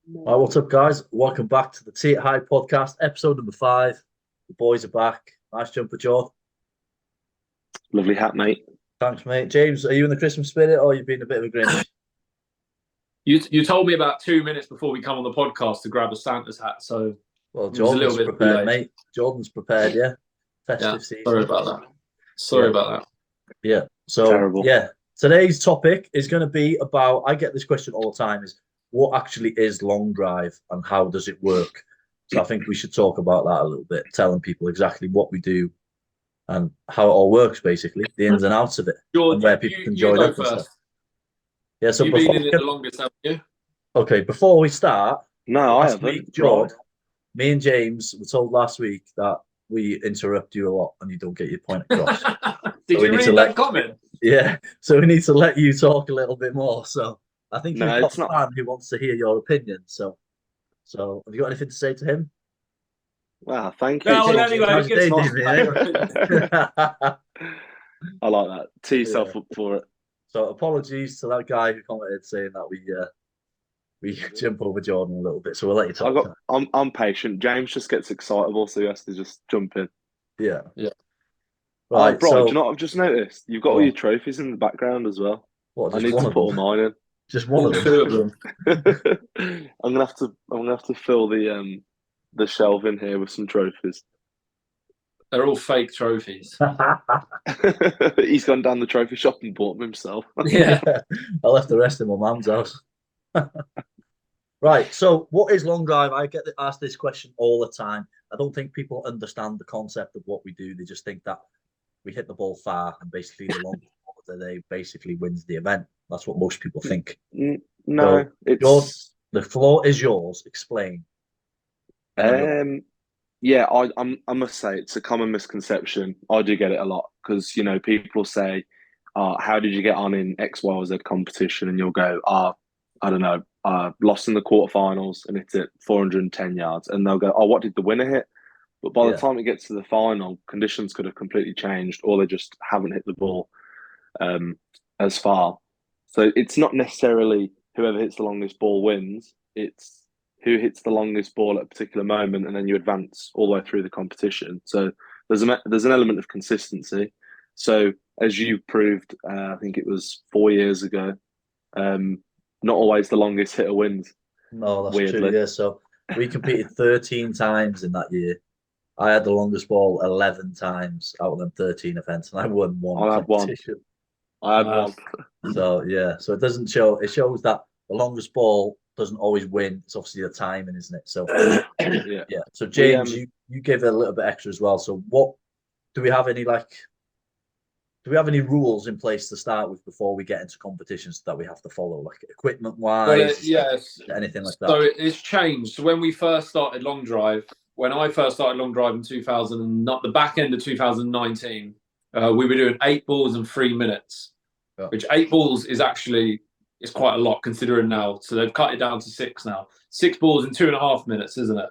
Right, what's up, guys? Welcome back to the Tate High podcast, episode number 5. The boys are back. Nice jumper, Joe. Lovely hat, mate. Thanks, mate. James, are you in the Christmas spirit or you been a bit of a Grinch? You told me about 2 minutes before we come on the podcast to grab a Santa's hat, so Well, it was a little Jordan's bit prepared, delayed. mate. Jordan's prepared, yeah. Festive Yeah, season. sorry about that. Sorry Yeah. about that. Yeah. So, Terrible. yeah, today's topic is going to be about, I get this question all the time, is what actually is long drive and how does it work? So I think we should talk about that a little bit, telling people exactly what we do and how it all works, basically, the ins and outs of it, George, and where people you can join go up and stuff. first. Yeah, so You've before been in it the longest, haven't you? okay, before we start, No, I last haven't. week, George, me and James were told last week that we interrupt you a lot and you don't get your point across. Did we you need read to that let- comment? Yeah, so we need to let you talk a little bit more. So I think No, you've got it's a not- fan who wants to hear your opinion. So have you got anything to say to him? Wow, thank you. No, well, James, anyway, how's it your gets day, mate? I like that. Tee yourself Yeah. up for it. So apologies to that guy who commented saying that we jump over Jordan a little bit. So we'll let you talk. I'm patient. James just gets excitable, so he has to just jump in. Yeah. Yeah. Right. Bro, so do you know what I've just noticed? You've got Go all on. your trophies in the background as well. what? I Just need one to of put all them. mine Just one All of them. two of them. in. I'm gonna have to fill the shelf in here with some trophies. They're all fake trophies. He's gone down the trophy shop and bought them himself. Yeah. I left the rest in my mum's house. Right. So, what is long drive? I get asked this question all the time. I don't think people understand the concept of what we do. They just think that we hit the ball far and basically the longest ball of the day basically wins the event. That's what most people think. No, So, it's the floor is yours. Explain. Yeah, I must say it's a common misconception. I do get it a lot because people say, "How did you get on in X, Y, or Z competition?" And you'll go, I don't know, lost in the quarterfinals and it's at 410 yards," and they'll go, "Oh, what did the winner hit?" But by the time it gets to the final, conditions could have completely changed, or they just haven't hit the ball as far. So it's not necessarily whoever hits the longest ball wins. It's who hits the longest ball at a particular moment, and then you advance all the way through the competition. So there's an element of consistency. So as you proved, I think it was 4 years ago, not always the longest hitter wins. No, that's Weirdly. true. Yeah. So we competed 13 times in that year. I had the longest ball 11 times out of them 13 events, and I won one I had one. competition. I had one. So yeah, so it doesn't show. It shows that the longest ball doesn't always win. It's obviously the timing, isn't it? So Yeah. yeah. So James, you gave it a little bit extra as well. So what do we have any do we have any rules in place to start with before we get into competitions that we have to follow, like equipment wise? Yes. Anything like that? So it's changed. So when we first started long drive, when I first started long drive in 2000 and not the back end of 2019, we were doing 8 balls and 3 minutes, which 8 balls is quite a lot considering now. So they've cut it down to 6 now. 6 balls in 2.5 minutes, isn't it?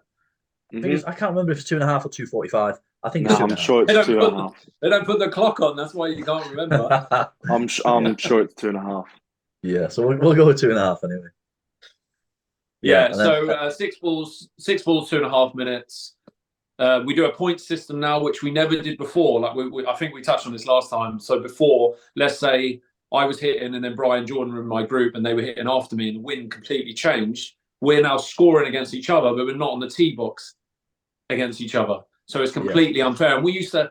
I can't remember if it's 2.5 or 2:45. I think No, it's I'm sure it's 2.5. They don't put the clock on. That's why you can't remember. I'm sure it's 2.5. Yeah, so we'll go with 2.5 anyway. Yeah, so 6 balls, 2.5 minutes. We do a point system now, which we never did before. Like I think we touched on this last time. So before, let's say I was hitting, and then Brian Jordan were in my group, and they were hitting after me, and the wind completely changed. We're now scoring against each other, but we're not on the tee box against each other. So it's completely unfair. And we used to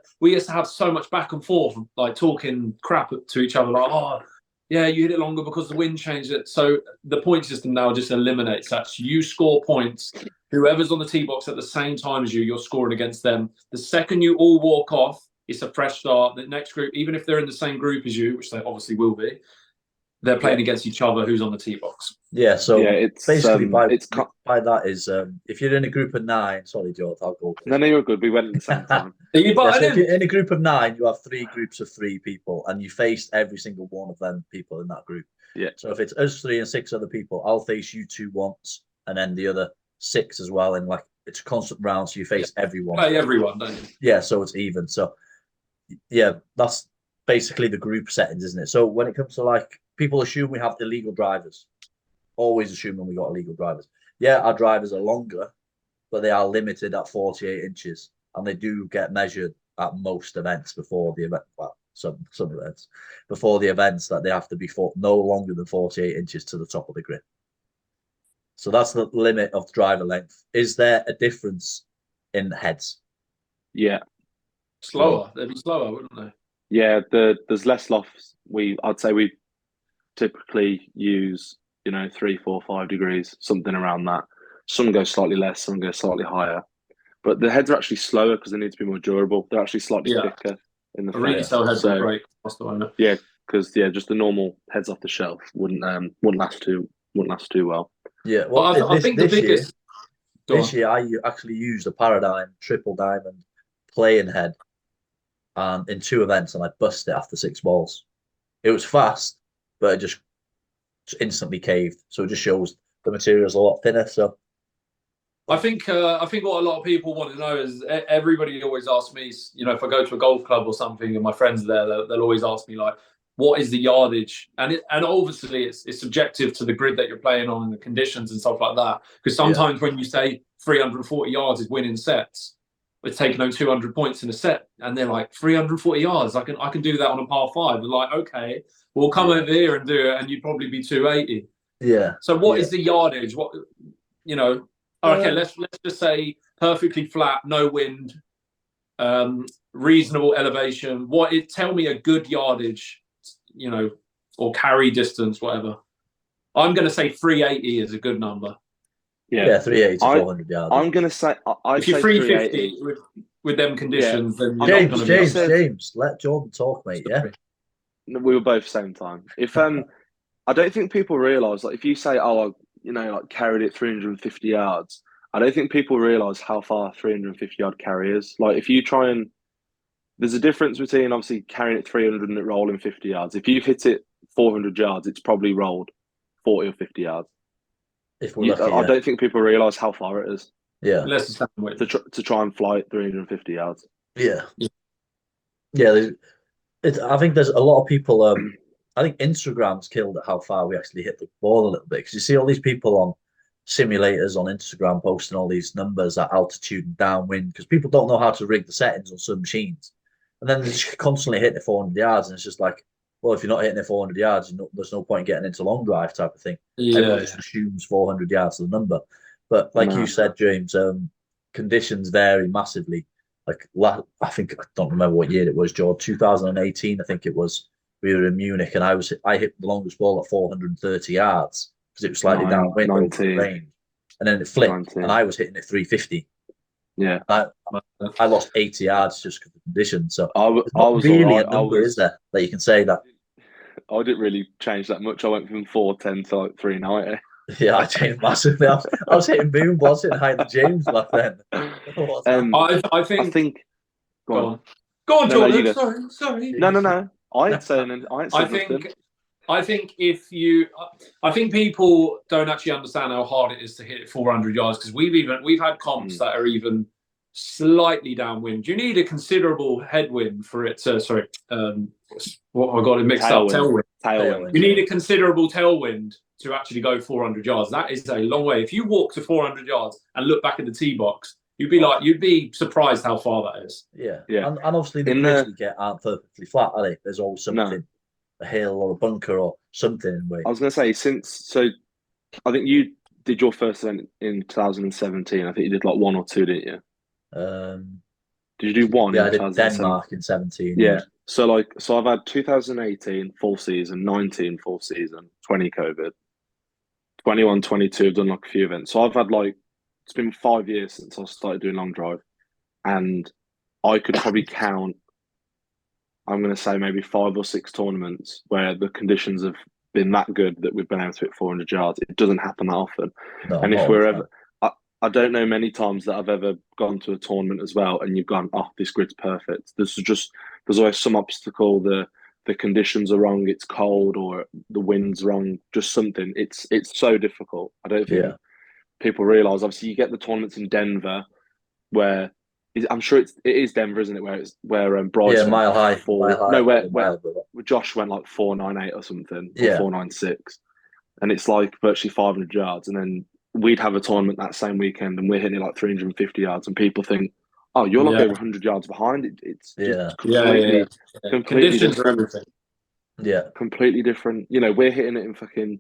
have so much back and forth, like talking crap to each other, like, "Oh, yeah, you hit it longer because the wind changed it." So the point system now just eliminates that. So you score points. Whoever's on the tee box at the same time as you, you're scoring against them. The second you all walk off, it's a fresh start. The next group, even if they're in the same group as you, which they obviously will be, they're playing against each other who's on the tee box. Yeah, so it's basically by that is if you're in a group of 9, sorry, George, I'll go. No, you're good. We went at the same time. Are you So butting if in? you're in a group of 9, you have 3 groups of 3 people, and you face every single one of them people in that group. Yeah. So if it's us 3 and 6 other people, I'll face you 2 once, and then the other 6 as well. And like it's a constant round, so you face everyone. Play everyone, don't you? Yeah, so it's even. So yeah, that's basically the group settings, isn't it? So when it comes to like people assume we have illegal drivers always assuming we got illegal drivers. Yeah, our drivers are longer, but they are limited at 48 inches, and they do get measured at most events before the event. Well, some events before the events that they have to be no longer than 48 inches to the top of the grid. So that's the limit of driver length. Is there a difference in heads? Yeah. Slower. They'd be slower, wouldn't they? Yeah, there's less lofts. I'd say we typically use 3, 4, 5 degrees, something around that. Some go slightly less, some go slightly higher. But the heads are actually slower because they need to be more durable. They're actually slightly thicker in the front. Really slow heads will break. Yeah, because just the normal heads off the shelf wouldn't last too well. Yeah, well, I think the biggest. This year, I actually used a Paradigm triple diamond playing head, in 2 events, and I bust it after 6 balls. It was fast, but it just instantly caved. So it just shows the material's a lot thinner. So I think what a lot of people want to know is, everybody always asks me, if I go to a golf club or something and my friends are there, they'll always ask me, like, what is the yardage? And obviously it's subjective to the grid that you're playing on and the conditions and stuff like that. Because sometimes when you say 340 yards is winning sets, it's taking home 200 points in a set, and they're like, 340 yards, I can do that on a par 5. They're like, okay, we'll come over here and do it, and you'd probably be 280. Yeah. So what is the yardage? What, okay, let's just say perfectly flat, no wind, reasonable elevation. Tell me a good yardage, or carry distance, whatever. I'm going to say 380 is a good number. Yeah, 380 to 400 yards. I'm going to say, if you're 350 with them conditions, then James, let Jordan talk, mate. Yeah, we were both same time. If I don't think people realise, like, if you say, like carried it 350 yards, I don't think people realise how far 350 yard carry is. Like, if you try and, there's a difference between obviously carrying it 300 and it rolling 50 yards. If you've hit it 400 yards, it's probably rolled 40 or 50 yards. If we're lucky, I don't think people realise how far it is. Yeah, to try and fly it 350 yards. Yeah. I think there's a lot of people. I think Instagram's killed at how far we actually hit the ball a little bit, because you see all these people on simulators on Instagram posting all these numbers at altitude and downwind, because people don't know how to rig the settings on some machines, and then they just constantly hit the 400 yards, and it's just like, well, if you're not hitting it 400 yards, there's no point getting into long drive type of thing. Everyone just assumes 400 yards is the number. But like you said, James, conditions vary massively. Like, I think, I don't remember what year it was, George, 2018, I think it was. We were in Munich, and I hit the longest ball at 430 yards because it was slightly downwind over the range. And then it flipped, and I was hitting it 350. Yeah. I lost 80 yards just because of the conditions. So I was really a number, is there, that you can say that? I didn't really change that much. I went from 410 to like 390. Yeah, I changed massively. I was hitting boom balls, hitting high to James back then. I think. Go on, Jordan. No, sorry. No. I ain't saying nothing. I think people don't actually understand how hard it is to hit 400 yards, because we've had comps that are even slightly downwind. You need a considerable headwind for it to. Sorry, what I got it mixed up. Tailwind. You need a considerable tailwind to actually go 400 yards. That is a long way. If you walk to 400 yards and look back at the tee box, you'd be surprised how far that is. Yeah. And obviously the grids we get aren't perfectly flat, are they? There's always something, a hill or a bunker or something in the way. I was going to say, I think you did your first event in 2017. I think you did like 1 or 2, didn't you? Did you do 1? Yeah, I did Denmark in 17. Yeah. So I've had 2018 full season, 19 full season, 20 COVID, 21, 22. I've done like a few events. So I've had it's been 5 years since I started doing long drive, and I could probably count, I'm going to say maybe 5 or 6 tournaments where the conditions have been that good that we've been able to hit 400 yards. It doesn't happen that often. No, and if we're ever, I don't know many times that I've ever gone to a tournament as well and you've gone, oh, this grid's perfect. There's always some obstacle. The conditions are wrong. It's cold, or the wind's wrong. Just something. It's so difficult. I don't think people realise. Obviously, you get the tournaments in Denver, where I'm sure it is Denver, isn't it? Where Bryce Mile High. Where Josh went like 498 or something, or 496. and it's like virtually 500 yards, and then we'd have a tournament that same weekend, and we're hitting it like 350 yards, and people think, "Oh, you're like over 100 yards behind." It's just completely Conditions are different. everything. Yeah, Completely different. You know, we're hitting it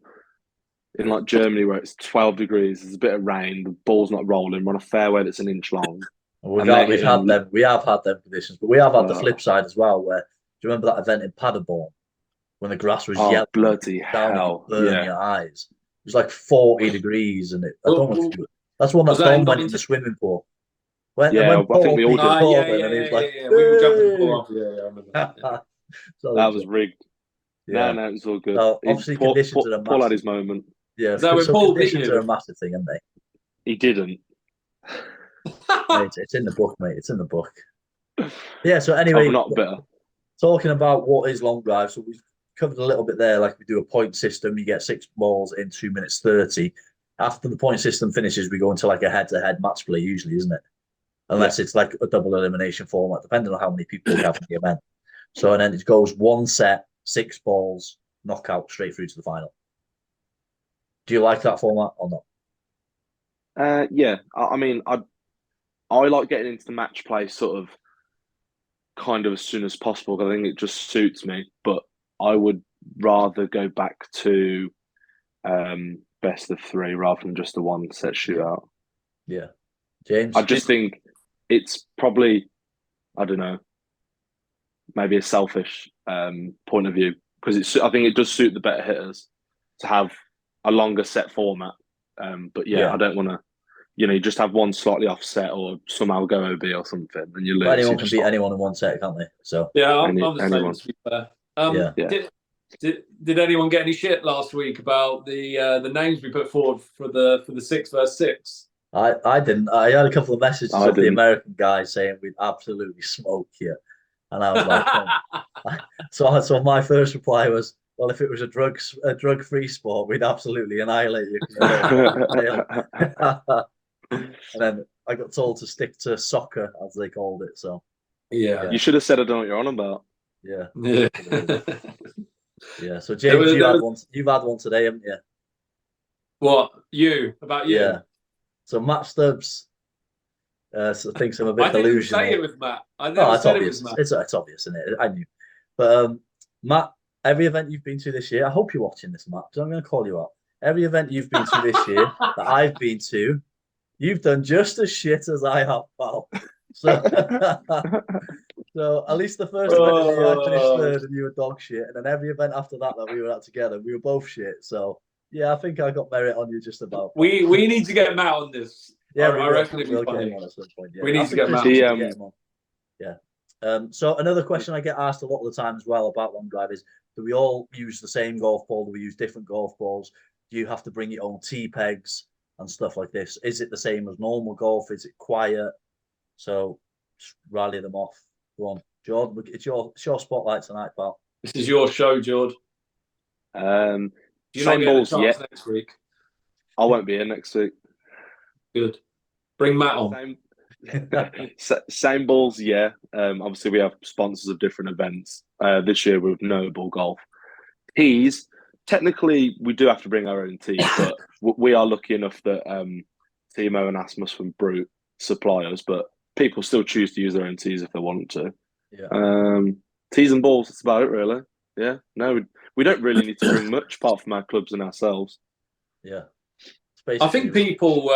in like Germany where it's 12 degrees. There's a bit of rain. The ball's not rolling. We're on a fairway that's an inch long. we have had them conditions, but we have had the flip side as well. Where do you remember that event in Paderborn when the grass was yellow? Bloody down hell! And burn your eyes. It was like 40 degrees, and I don't know if that's one that Don went in the swimming pool. I think we all did. And he was like, we were jumping the pool after. I remember that. That was rigged. Yeah. No, it was all good. So obviously, conditions are a massive. Paul had his moment. Yeah, so conditions are a massive thing, aren't they? He didn't. It's in the book, mate. It's in the book. Yeah. So anyway, I'm not bitter. Talking about what is long drive, so we've covered a little bit there. Like we do a point system, you get 6 balls in 2 minutes 30. After the point system finishes, we go into like a head-to-head match play, usually, isn't it? Unless it's like a double elimination format, depending on how many people we have in the event. So, and then it goes 1 set, 6 balls, knockout, straight through to the final. Do you like that format or not? Yeah, I mean, I like getting into the match play sort of kind of as soon as possible, because I think it just suits me. But I would rather go back to best of 3 rather than just a 1 set shootout. Yeah. James? I just think it's probably, I don't know, maybe a selfish point of view, because I think it does suit the better hitters to have a longer set format. But I don't want to, you just have one slightly offset or somehow go OB or something, and you lose. But anyone can beat anyone in 1 set, can't they? So I'm the same, to be fair. Did anyone get any shit last week about the names we put forward for the 6 versus 6? I didn't. I had a couple of messages of the American guys saying we'd absolutely smoke here, and I was like, so my first reply was, well, if it was a drug-free sport, we'd absolutely annihilate you. And then I got told to stick to soccer, as they called it. So you should have said I don't know what you're on about. Yeah. So James, you've had one today, haven't you? What about you? Yeah. So Matt Stubbs thinks I'm a bit delusional. I didn't say it with Matt. It's obvious. It's obvious, isn't it? I knew. But Matt, every event you've been to this year, I hope you're watching this, Matt, because I'm going to call you out. Every event you've been to this year that I've been to, you've done just as shit as I have, pal. So, so at least the first event of the year, I finished 3rd and you were dog shit. And then every event after that we were at together, we were both shit. So, yeah, I think I got merit on you just about. We need to get Matt on this. Yeah, I reckon we'll get him on at some point. Yeah. We need to get Matt on. Yeah. So another question I get asked a lot of the time as well about long drive is, do we all use the same golf ball? Do we use different golf balls? Do you have to bring your own tee pegs and stuff like this? Is it the same as normal golf? Is it quiet? So just rally them off. Go on, Jordan. It's your spotlight tonight, pal. This is your show, Jordan. Same balls next week. I won't be here next week. Good. Bring Matt on. Same balls, yeah. Obviously, we have sponsors of different events. This year with Noble Golf. Tees, technically, we do have to bring our own tees, but we are lucky enough that Timo and Asmus from Brute supply us, but people still choose to use their own tees if they want to. Yeah. Tees and balls, that's about it, really. Yeah. No, we don't really need to bring much apart from our clubs and ourselves. Yeah. I think people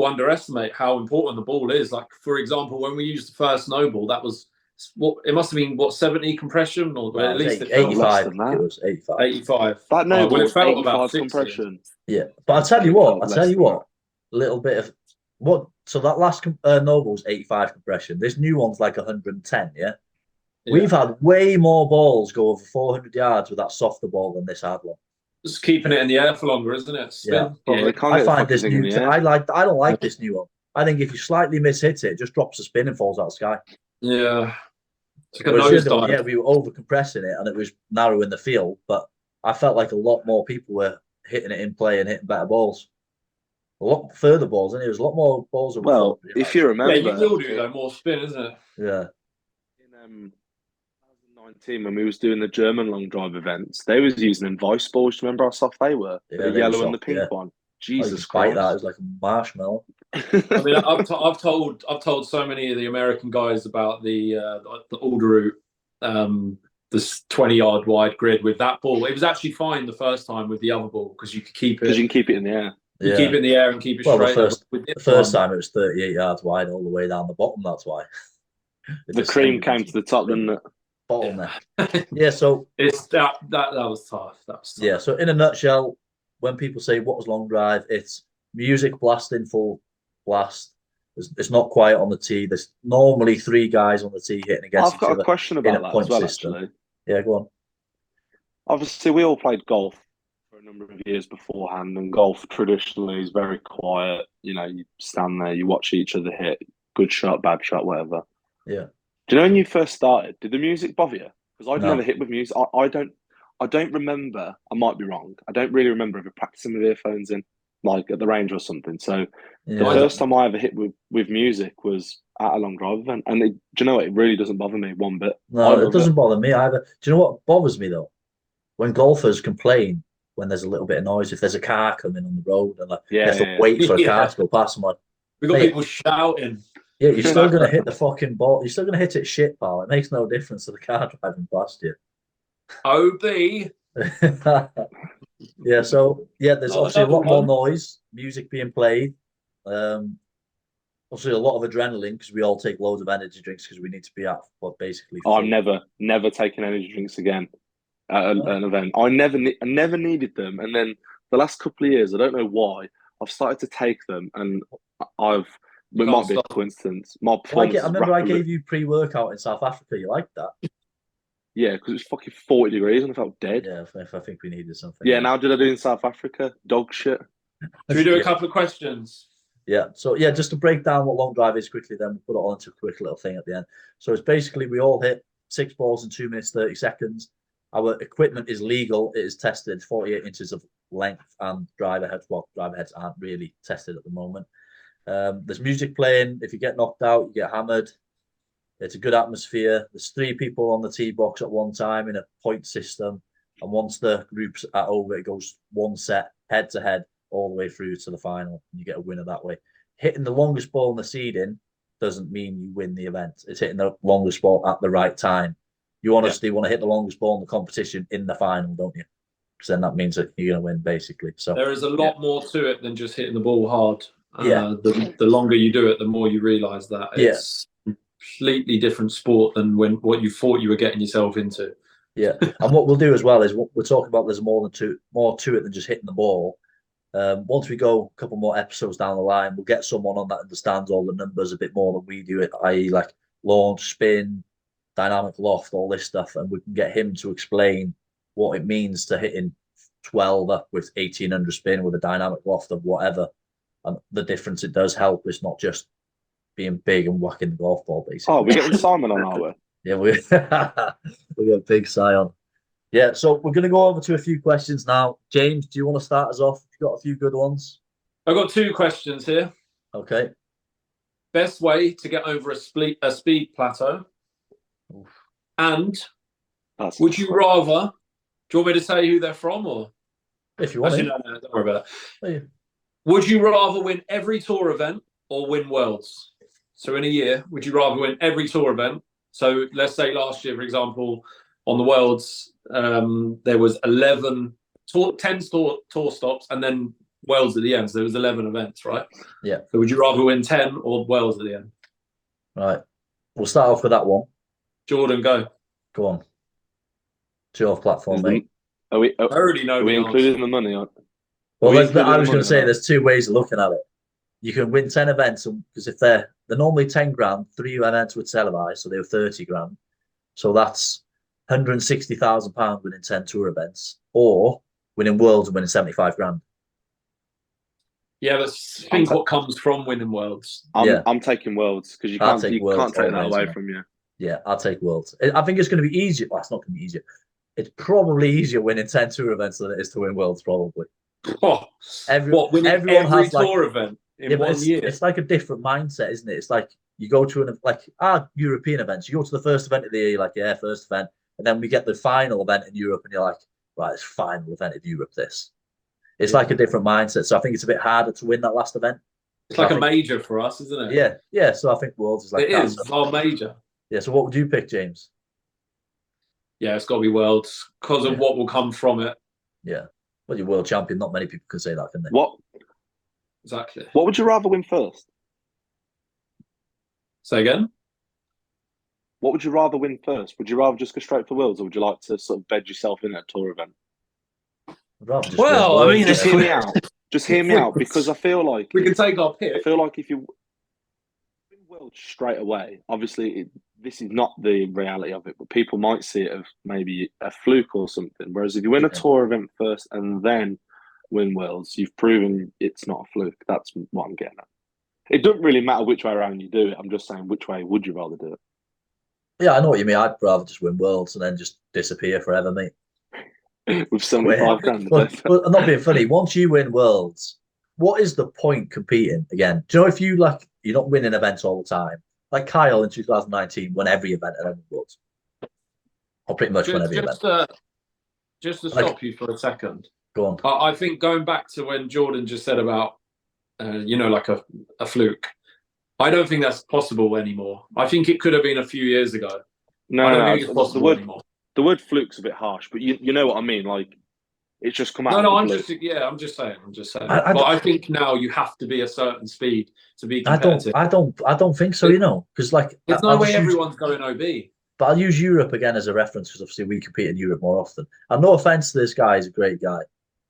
underestimate how important the ball is. Like, for example, when we used the first Noble, that was it must have been 70 compression, or at least 85. It was 85. 85. That Noble it felt about compression. Yeah, but I'll tell you what. A little bit of what. So that last Noble was 85 compression. This new one's like 110. Yeah. We've had way more balls go over 400 yards with that softer ball than this hard one. Just keeping it in the air for longer, isn't it? Spin. Yeah. I find this new. I don't like this new one. I think if you slightly mishit it, it just drops a spin and falls out of the sky. Yeah. Yeah, we were over compressing it and it was narrow in the field, but I felt like a lot more people were hitting it in play and hitting better balls. A lot further balls, and it was a lot more balls. Well, if you remember, you will do more spin, isn't it? Yeah. In 19 when we was doing the German long drive events, they was using Advice balls. Do you remember how soft they were? Yeah, The they yellow were and the soft, pink yeah. one. I Jesus could bite Christ. that. It was like a marshmallow. I mean, I've told so many of the American guys about the Alder route, this 20-yard wide grid with that ball. It was actually fine the first time with the other ball because you could keep Because it. you can keep it in the air. You keep it in the air and keep it straight. The first time it was 38 yards wide all the way down the bottom. That's why. The cream came to the top, didn't it? Bottom there. Yeah, so it's that was tough. That was tough. Yeah, so in a nutshell, when people say what was long drive, it's music blasting full blast. It's not quiet on the tee. There's normally 3 guys on the tee hitting against I've each other. got a question about that as well, actually. Yeah, go on. Obviously, we all played golf for a number of years beforehand, and golf traditionally is very quiet. You know, you stand there, you watch each other hit, good shot, bad shot, whatever. Yeah. Do you know when you first started, did the music bother you? Because I'd No. never hit with music. I don't remember. I might be wrong. I don't really remember ever practicing with earphones in, like at the range or something. So the first time I ever hit with music was at a long drive event, and do you know what? It really doesn't bother me one bit. No, it doesn't bother me either. Do you know what bothers me though? When golfers complain when there's a little bit of noise, if there's a car coming on the road and like you have to wait for a car to go past someone. We got people shouting. Yeah, you're still going to hit the fucking ball. You're still going to hit it shit, pal. It makes no difference to the car driving past you. OB. Yeah, so yeah, there's obviously a lot more noise, music being played. Obviously a lot of adrenaline because we all take loads of energy drinks because we need to be at what basically. Oh, I'm never taking energy drinks again at an event. I never needed them, and then the last couple of years, I don't know why, I've started to take them, and it might be a coincidence. My performance. I remember I gave you pre-workout in South Africa. You liked that? Yeah, because it was fucking 40 degrees and I felt dead. Yeah, I think we needed something. Yeah, now did I do in South Africa? Dog shit. Should we do a couple of questions? Yeah, so yeah, just to break down what long drive is quickly, then we'll put it all into a quick little thing at the end. So it's basically we all hit 6 balls in 2 minutes 30 seconds. Our equipment is legal. It is tested 48 inches of length, and driver heads. Well, driver heads aren't really tested at the moment. There's music playing. If you get knocked out, you get hammered. It's a good atmosphere. There's 3 people on the tee box at one time in a point system. And once the groups are over, it goes one set, head to head, all the way through to the final. And you get a winner that way. Hitting the longest ball in the seeding doesn't mean you win the event. It's hitting the longest ball at the right time. You honestly want to hit the longest ball in the competition in the final, don't you? Because then that means that you're going to win, basically. So there is a lot more to it than just hitting the ball hard. Yeah. The longer you do it, the more you realise that it's completely different sport than what you thought you were getting yourself into. Yeah, and what we'll do as well is we're talking about. There's more to it than just hitting the ball. Once we go a couple more episodes down the line, we'll get someone on that understands all the numbers a bit more than we do it, i.e., like launch, spin, dynamic loft, all this stuff, and we can get him to explain what it means to hitting 12 up with 1800 spin with a dynamic loft of whatever, and the difference it does help. It's not just being big and whacking the golf ball, basically. Oh, we're getting Simon on our way. Yeah, we got big Si on. Yeah, so we're going to go over to a few questions now. James, do you want to start us off? You've got a few good ones. I've got 2 questions here. Okay. Best way to get over a speed plateau. Oof. And would you rather? Do you want me to say who they're from, or if you want? Actually, no, don't worry about that. Yeah. Would you rather win every tour event or win Worlds? So in a year, would you rather win every tour event? So let's say last year, for example, on the Worlds, there was 10 tour stops and then Worlds at the end. So there was 11 events, right? Yeah. So would you rather win 10 or Worlds at the end? Right. We'll start off with that one. Jordan, go. Go on. It's your platform, mate. I already know. Are we including the money? Well, I was going to say there's 2 ways of looking at it. You can win 10 events because if they're normally 10 grand, 3 events would televise, so they were 30 grand. So that's £160,000 winning 10 tour events, or winning Worlds and winning 75 grand. Yeah, but think what comes from winning Worlds. I'm taking Worlds because you can't take that away from you. Yeah, I'll take Worlds. I think it's going to be easier. Well, it's not going to be easier. It's probably easier winning 10 tour events than it is to win Worlds, probably. Oh, everyone has tour event in 1 year. It's like a different mindset, isn't it? It's like you go to our European events. You go to the first event of the year, you're like, yeah, first event. And then we get the final event in Europe, and you're like, right, it's final event in Europe. It's like a different mindset. So I think it's a bit harder to win that last event. It's like a major for us, isn't it? Yeah, yeah. So I think Worlds is like it that. Is our major. Yeah. So what would you pick, James? Yeah, it's got to be Worlds because of what will come from it. Yeah. Well, you're world champion. Not many people can say that, can they? What? Exactly. What would you rather win first? Say again? What would you rather win first? Would you rather just go straight for Worlds, or would you like to sort of bed yourself in a tour event? Well, I mean, just hear me out. Just hear me out, because I feel like we can take our pick. I feel like if you win Worlds straight away, obviously this is not the reality of it, but people might see it as maybe a fluke or something. Whereas if you win a tour event first and then win Worlds, you've proven it's not a fluke. That's what I'm getting at. It doesn't really matter which way around you do it. I'm just saying, which way would you rather do it? Yeah, I know what you mean. I'd rather just win Worlds and then just disappear forever, mate. With 75 grand. But I'm not being funny. Once you win Worlds, what is the point competing again? Do you know, if you're not winning events all the time, like Kyle in 2019 won every event at Edinburgh Worlds, or pretty much won every event. Just to stop you for a second. Go on. I think going back to when Jordan just said about, like a fluke. I don't think that's possible anymore. I think it could have been a few years ago. No, I don't think it's possible anymore. The word fluke's a bit harsh, but you know what I mean. Like, it's just come out. No, I'm just saying. But I think now you have to be a certain speed to be competitive. I don't think so. Because there's no way everyone's going OB. But I'll use Europe again as a reference because obviously we compete in Europe more often. And no offense to this guy, he's a great guy.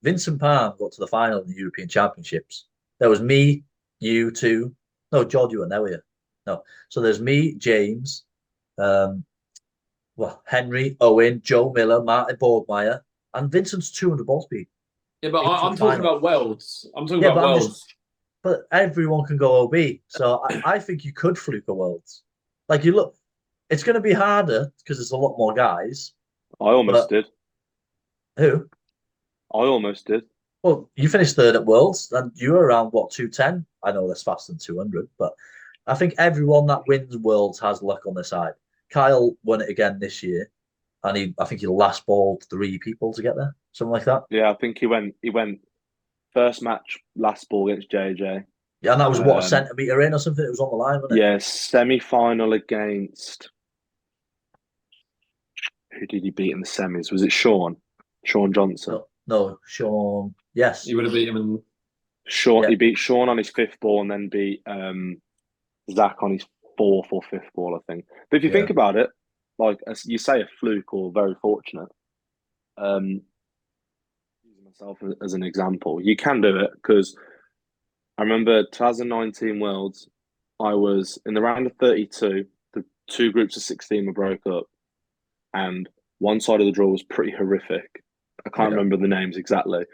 Vincent Palm got to the final in the European Championships. There was me, you two. No, George, you weren't there, were you? No. So there's me, James, Henry, Owen, Joe Miller, Martin Borgmeyer, and Vincent's 200 ball speed. Yeah, but I'm talking about Worlds. I'm talking about Worlds. But everyone can go OB. So I think you could fluke a Worlds. Like, you look, it's going to be harder because there's a lot more guys. I almost did. Who? I almost did. Well, you finished third at Worlds, and you were around, 210? I know that's faster than 200, but I think everyone that wins Worlds has luck on their side. Kyle won it again this year, and I think he last balled 3 people to get there, something like that. Yeah, I think he went first match, last ball against JJ. Yeah, and that was a centimetre in or something? It was on the line, wasn't it? Yeah, semi-final against... Who did he beat in the semis? Was it Sean? Sean Johnson? No, Sean. Yes. He would have beat him in... Sean. Yeah. He beat Sean on his 5th ball and then beat Zach on his 4th or 5th ball, I think. But if you think about it, like, as you say, a fluke or very fortunate, using myself as an example, you can do it, because I remember 2019 Worlds, I was in the round of 32, the 2 groups of 16 were broke up, and one side of the draw was pretty horrific. I can't remember the names exactly.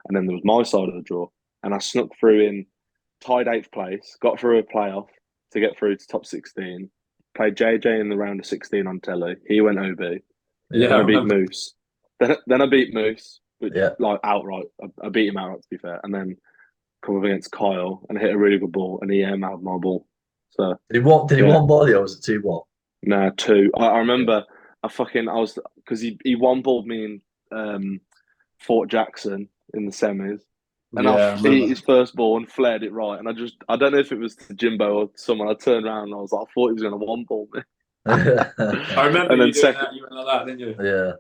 And then there was my side of the draw, and I snuck through in, tied 8th place, got through a playoff to get through to top 16, played JJ in the round of 16 on telly. He went OB. Then I beat Moose. Then I beat Moose, outright. I beat him outright, to be fair. And then come up against Kyle and hit a really good ball, and he out my ball. So did he one body, or was it 2-1? No, 2. I remember because he one balled me in Fort Jackson in the semis. And I hit his first ball and flared it right. And I don't know if it was to Jimbo or someone. I turned around and I was like, I thought he was going to one ball me. I remember you doing that. You went like that, didn't you? Yeah.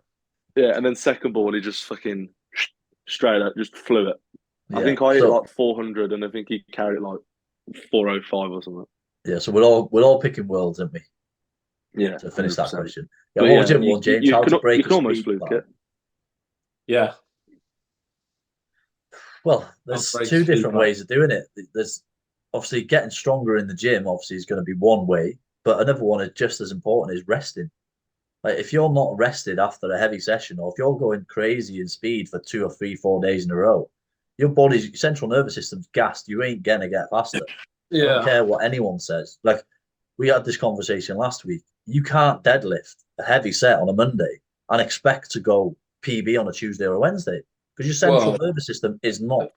Yeah, and then second ball, he just fucking straight up, just flew it. Yeah. I think I hit like 400, and I think he carried it like 405 or something. Yeah, so we're all picking Worlds, aren't we? Yeah. To finish 100%. That question. Yeah, what was your one, James? How to break a almost fluke it. Yeah. Well, there's 2 different ways of doing it. There's obviously getting stronger in the gym, obviously, is going to be one way, but another one is just as important, is resting. Like, if you're not rested after a heavy session, or if you're going crazy in speed for 2 or 3, 4 days in a row, your central nervous system's gassed. You ain't going to get faster. Yeah. I don't care what anyone says. Like, we had this conversation last week. You can't deadlift a heavy set on a Monday and expect to go PB on a Tuesday or a Wednesday, because your central nervous system is not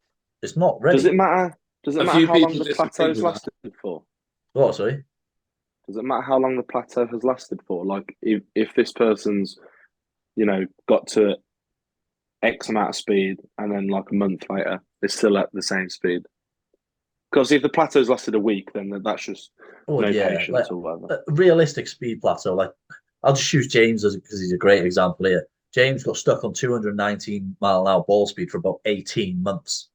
ready. Does it matter? Does it matter how long the plateau's lasted for? What, sorry? Does it matter how long the plateau has lasted for? Like, if this person's got to X amount of speed, and then like a month later, it's still at the same speed. Because if the plateau's lasted a week, then that's just no patience like, or whatever. A realistic speed plateau. Like, I'll just use James because he's a great example here. James got stuck on 219-mile-an-hour ball speed for about 18 months.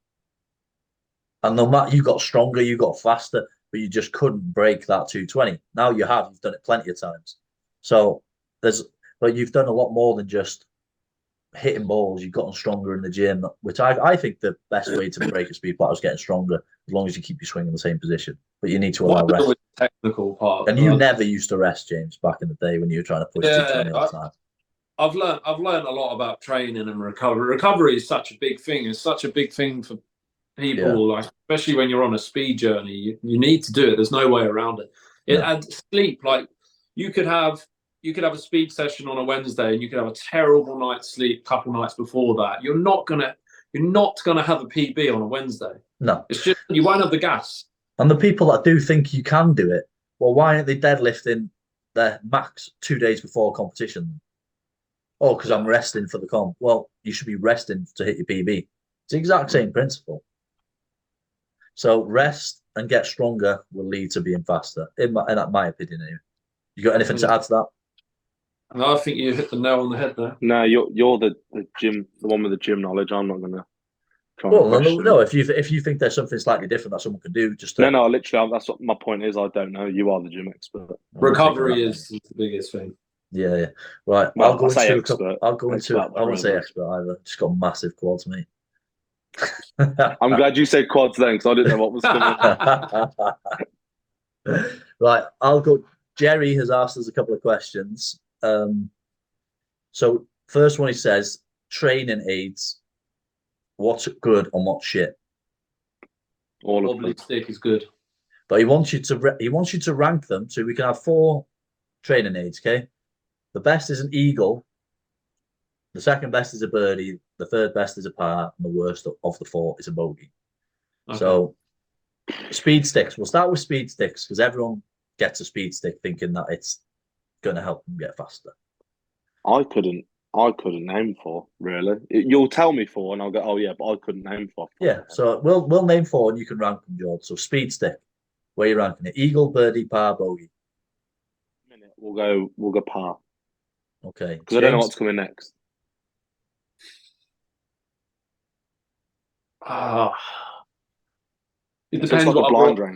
And no matter, you got stronger, you got faster, but you just couldn't break that 220. Now you have, you've done it plenty of times. So you've done a lot more than just hitting balls. You've gotten stronger in the gym, which I think the best way to break a speed plateau is getting stronger, as long as you keep your swing in the same position. But you need to allow rest. Technical part. And you never used to rest, James, back in the day when you were trying to push 220 all the time. I've learned a lot about training and recovery. Recovery is such a big thing. It's such a big thing for people, like especially when you're on a speed journey. You need to do it. There's no way around it. And sleep, like you could have a speed session on a Wednesday and you could have a terrible night's sleep a couple nights before that. You're not gonna have a PB on a Wednesday. No. It's just you won't have the gas. And the people that do think you can do it, well, why aren't they deadlifting their max 2 days before competition? Oh, because I'm resting for the comp. Well, you should be resting to hit your PB. It's the exact same principle. So rest and get stronger will lead to being faster, in my opinion. Anyway. You got anything to add to that? No, I think you hit the nail on the head there. No, you're the one with the gym knowledge. I'm not gonna try. Well, no. If you think there's something slightly different that someone can do, just no. Literally, that's what my point is. I don't know. You are the gym expert. Recovery is the biggest thing. Yeah. Right. Well, I'll go into expert. I won't say expert either. Just got massive quads, mate. I'm glad you said quads then, because I didn't know what was coming. Right. I'll go. Jerry has asked us a couple of questions. So first one, he says, training aids. What's good and what's shit? All of Wobbly stick is good, but he wants you to rank them so we can have 4 training aids. Okay, the best is an eagle, the second best is a birdie, the third best is a par, and the worst of the 4 is a bogey. Okay. So speed sticks. We'll start with speed sticks because everyone gets a speed stick thinking that it's going to help them get faster. I couldn't name 4 really. You'll tell me 4, and I'll go, oh yeah, but I couldn't name 4. Yeah, so we'll name 4, and you can rank them, George. So speed stick, where are you ranking it? Eagle, birdie, par, bogey. We'll go par. Okay, because I don't know what's coming next. It depends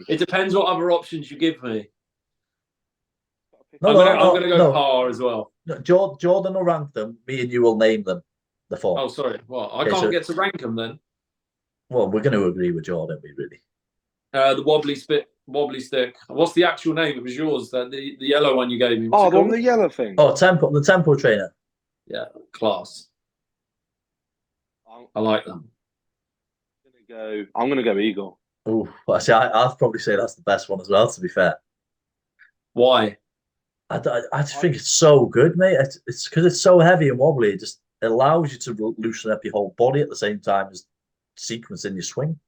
it depends what other options you give me. I'm going to go par as well. No, Jordan will rank them. Me and you will name them. The 4. Oh, sorry. Well, I can't get to rank them then. Well, we're going to agree with Jordan, we really. The wobbly stick. What's the actual name? It was yours. The yellow one you gave me. The yellow thing. Oh, the tempo trainer. Yeah, class. I like them. I'm gonna go eagle. Oh, I'd probably say that's the best one as well. To be fair. Why? I just think it's so good, mate. It's because it's so heavy and wobbly. It just allows you to loosen up your whole body at the same time as sequencing your swing.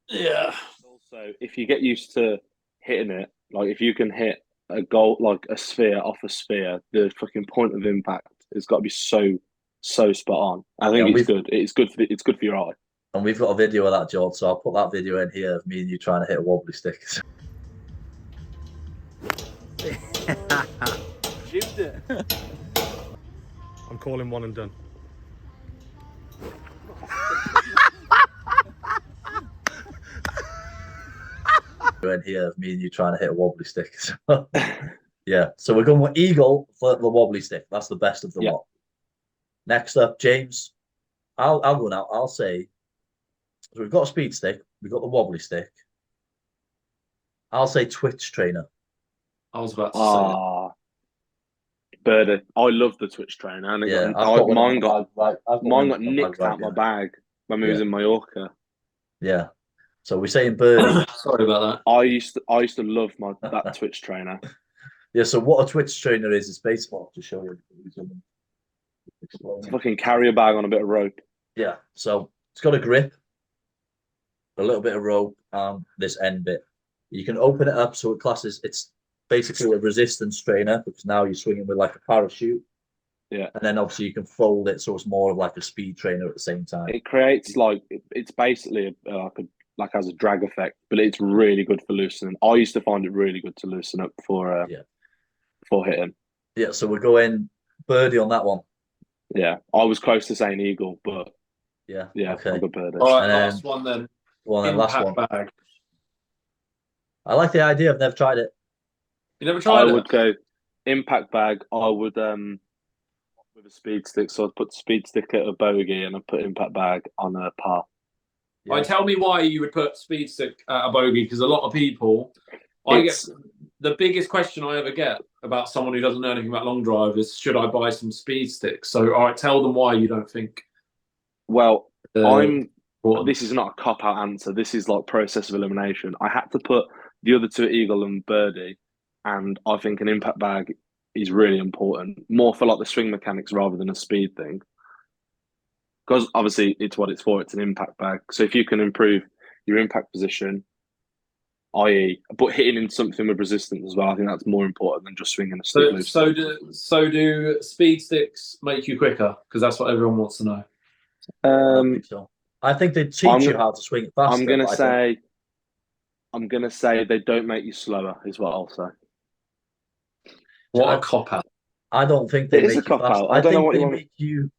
Yeah. Also, if you get used to hitting it, like if you can hit a goal, like a sphere off a sphere, the fucking point of impact has got to be so spot on. I think it's good. It's good for your eye. And we've got a video of that, George. So I'll put that video in here of me and you trying to hit a wobbly stick. I'm calling one and done. In here of me and you trying to hit a wobbly stick. Yeah, so we're going with eagle for the wobbly stick. That's the best of the lot. Next up, James. I'll go now. I'll say, so we've got a speed stick, we've got the wobbly stick. I'll say Twitch trainer. I was about to say Birdie. I love the Twitch trainer, and mine got nicked out my bag when we was in Mallorca. Yeah. So we're saying birdie. Sorry about that. I used to love that Twitch trainer. Yeah. So what a Twitch trainer is baseball to show you. It's fucking carrier bag on a bit of rope. Yeah. So it's got a grip, a little bit of rope, and this end bit. You can open it up so it's basically a resistance trainer because now you're swinging with like a parachute. Yeah. And then obviously you can fold it so it's more of like a speed trainer at the same time. It creates like it's basically like has a drag effect, but it's really good for loosening. I used to find it really good to loosen up for hitting. Yeah, so we're going birdie on that one. Yeah, I was close to saying eagle, but yeah, okay. I'll go birdie. All right, last one then. Well, then last one. Bag. I like the idea. I've never tried it. You never tried it? I would go impact bag. I would with a speed stick. So I'd put the speed stick at a bogey and I'd put impact bag on a par. Yeah. Right, tell me why you would put speed stick at a bogey, because a lot of people, the biggest question I ever get about someone who doesn't know anything about long drive is, should I buy some speed sticks? So, all right, tell them why you don't think. Well, this is not a cop out answer. This is like process of elimination. I had to put the other two at eagle and birdie, and I think an impact bag is really important, more for like the swing mechanics rather than a speed thing. Because obviously it's what it's for. It's an impact bag. So if you can improve your impact position, i.e., but hitting in something with resistance as well, I think that's more important than just swinging a stick loose. So do speed sticks make you quicker? Because that's what everyone wants to know. I think so. I think they teach you how to swing it faster. I'm gonna say they don't make you slower, is what I'll say. What a cop out! I don't think they make you faster. I don't know what they make you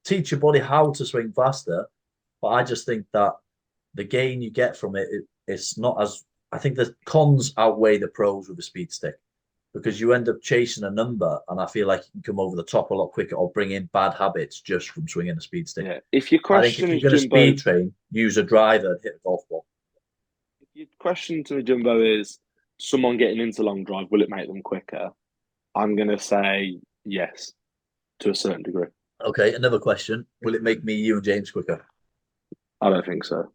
teach your body how to swing faster, but I just think that the gain you get from it's not as. I think the cons outweigh the pros with a speed stick, because you end up chasing a number, and I feel like you can come over the top a lot quicker or bring in bad habits just from swinging a speed stick. Yeah. If your question if you're going to speed train, use a driver and hit a golf ball. If your question to me, Jumbo, is someone getting into long drive, will it make them quicker? I'm going to say yes, to a certain degree. Okay, another question. Will it make me, you, and James quicker? I don't think so.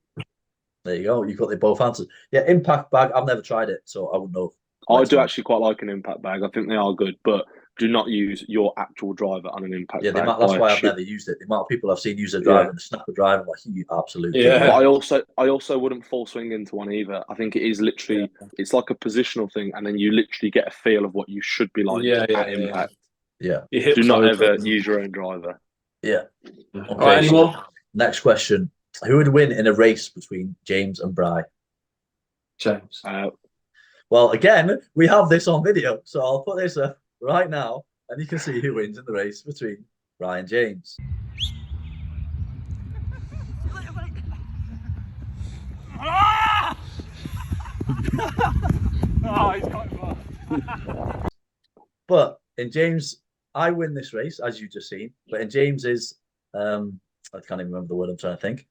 There you go. You've got the both answers. Yeah, impact bag. I've never tried it, so I wouldn't know. I do actually quite like an impact bag. I think they are good, but do not use your actual driver on an impact bag. That's why I've never used it. The amount of people I've seen use a driver and snap a driver, like, absolutely. Yeah. But I also wouldn't full swing into one either. I think it is literally, it's like a positional thing, and then you literally get a feel of what you should be like at impact. Yeah. Do not ever use your own driver. Yeah. Okay, all right, any more? Next question. Who would win in a race between James and Bry? James. Well, again, we have this on video, so I'll put this up right now, and you can see who wins in the race between Bry and James. But in James, I win this race, as you just seen. But in James's, I can't even remember the word I'm trying to think.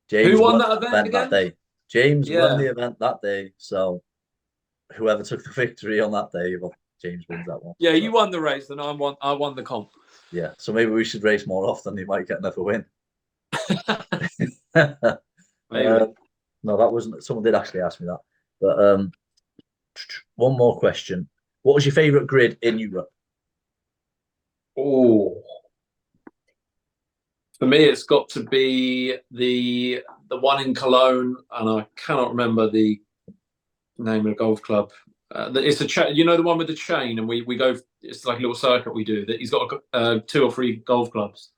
James who won that event again? That day. James won the event that day, so whoever took the victory on that day, well, James wins that one. Yeah, you won the race, and I won the comp. Yeah, so maybe we should race more often. You might get another win. No, that wasn't. Someone did actually ask me that. But one more question: what was your favourite grid in Europe? Oh, for me, it's got to be the one in Cologne, and I cannot remember the name of the golf club. It's the one with the chain, and we go. It's like a little circuit we do. That he's got 2 or 3 golf clubs.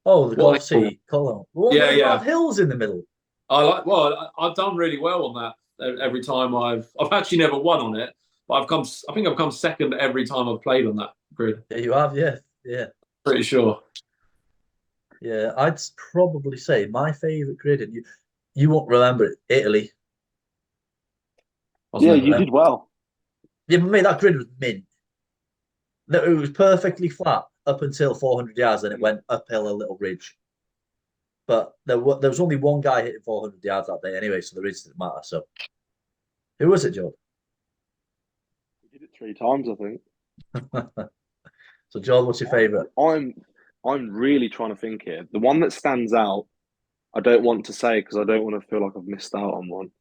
Oh, the Golf C, Cologne. Yeah. Have hills in the middle. I've done really well on that. Every time I've actually never won on it, but I think I've come second every time I've played on that grid. Yeah, you have. Yeah. Pretty sure. Yeah, I'd probably say my favourite grid, and you won't remember it, Italy. Yeah, you did well. Yeah, but mate, that grid was mint. It was perfectly flat up until 400 yards, and it went uphill a little ridge. But there was only one guy hitting 400 yards that day anyway, so the ridge didn't matter. So, who was it, Joe? We did it 3 times, I think. So, Joel, what's your favourite? I'm really trying to think here. The one that stands out, I don't want to say because I don't want to feel like I've missed out on one.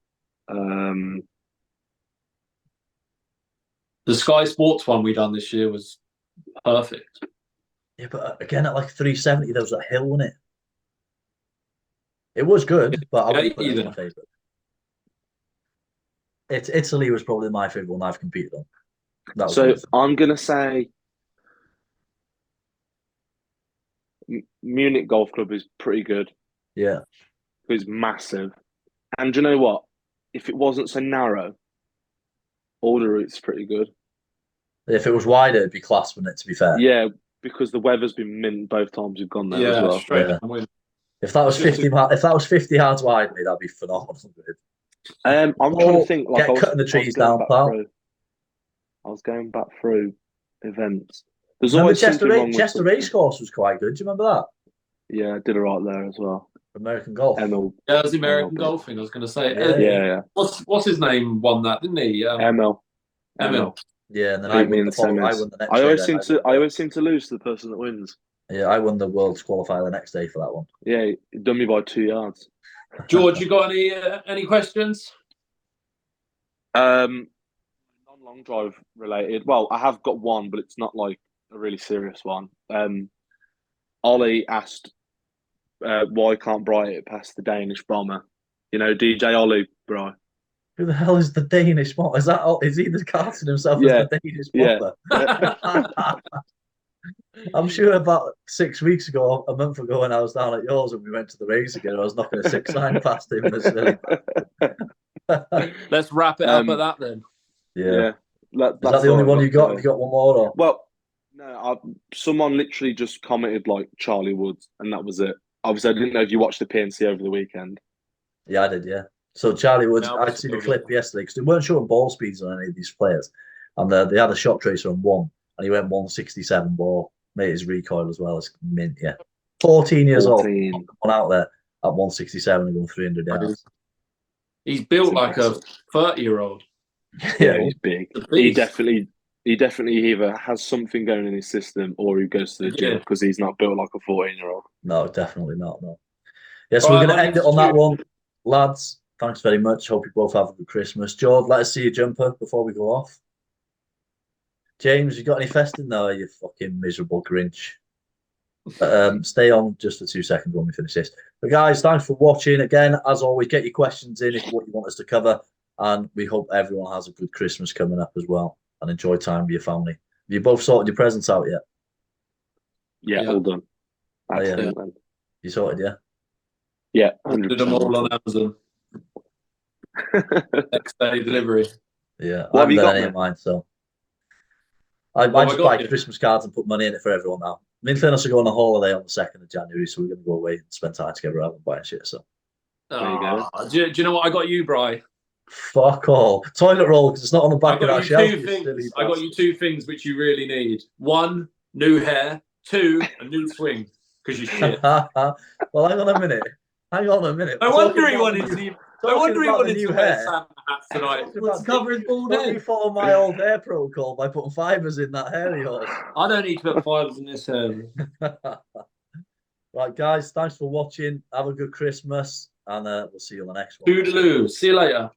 The Sky Sports one we done this year was perfect. Yeah, but again, at like 370, there was that hill, wasn't it? It was good, but I wouldn't put it as my favourite. Italy was probably my favourite one I've competed on. So I'm going to say Munich Golf Club is pretty good. Yeah. It's massive. And do you know what? If it wasn't so narrow, all the routes pretty good. If it was wider, it'd be class, wouldn't it? To be fair. Yeah, because the weather's been mint both times we've gone there as well. Straight Yeah. downwind. If that was 50, if that was 50 yards wide, mate, that'd be phenomenal. I'm trying to think. Like, cutting the trees down, pal. I was going back through events. There's Remember always something wrong with Chester Racecourse was quite good. Do you remember that? Yeah, I did alright there as well. American Golf. ML. Yeah, that was the American Golfing. I was going to say. Yeah. What's his name? Won that, didn't he? ML. Yeah, and then I won the next I day. I always seem to lose to the person that wins. Yeah, I won the World's Qualifier the next day for that one. Yeah, he done me by 2 yards. George, you got any questions? Non-long drive related. Well, I have got one, but it's not like a really serious one. Ollie asked why can't Bry it past the Danish bomber? You know, DJ Ollie, Bry. Who the hell is the Danish bomber? Is that is he the casting himself as the Danish bomber? Yeah. I'm sure about 6 weeks ago, a month ago, when I was down at yours and we went to the race again, I was knocking a 6-9 past him. Let's wrap it up at that then. Yeah. Is that the only one you got? Have you got one more? Or? Well, no, someone literally just commented like Charlie Woods, and that was it. Obviously, I didn't know if you watched the PNC over the weekend. Yeah, I did, yeah. So Charlie Woods, I'd seen the clip yesterday because they weren't showing ball speeds on any of these players. And they had a shot tracer on one, and he went 167 ball. Made his recoil as well as mint, yeah. 14 years old, one out there at 167 and going 300 yards. He's built like a 30-year-old. Yeah, he's big. He definitely either has something going in his system or he goes to the gym because he's not built like a 14-year-old. No, definitely not. No. Yeah, so we're going to end it on that one, lads. Thanks very much. Hope you both have a good Christmas. George, let us see your jumper before we go off. James, you got any festing? No, you fucking miserable Grinch. Stay on just for 2 seconds when we finish this. But guys, thanks for watching. Again, as always, get your questions in if what you want us to cover. And we hope everyone has a good Christmas coming up as well. And enjoy time with your family. Have you both sorted your presents out yet? Yeah. All done. Yeah. You sorted, yeah? Yeah. Did them all on Amazon. Next day delivery. Yeah. I haven't done any of mine, so. I just buy Christmas cards and put money in it for everyone now. Me and Finn are going on a holiday on the 2nd of January, so we're going to go away and spend time together rather than buying shit. So. There you go. Do you know what I got you, Bri? Fuck all. Toilet roll, because it's not on the back of that shelf. I got you 2 things which you really need. 1, new hair. 2, a new swing, because you're shit. Well, hang on a minute. I wonder he wanted to wear Santa hats tonight. It's covering bald head. You follow my old hair protocol by putting fibres in that hair of yours. I don't need to put fibres in this hair. Right, guys, thanks for watching. Have a good Christmas, and we'll see you on the next one. Toodaloo. See you later.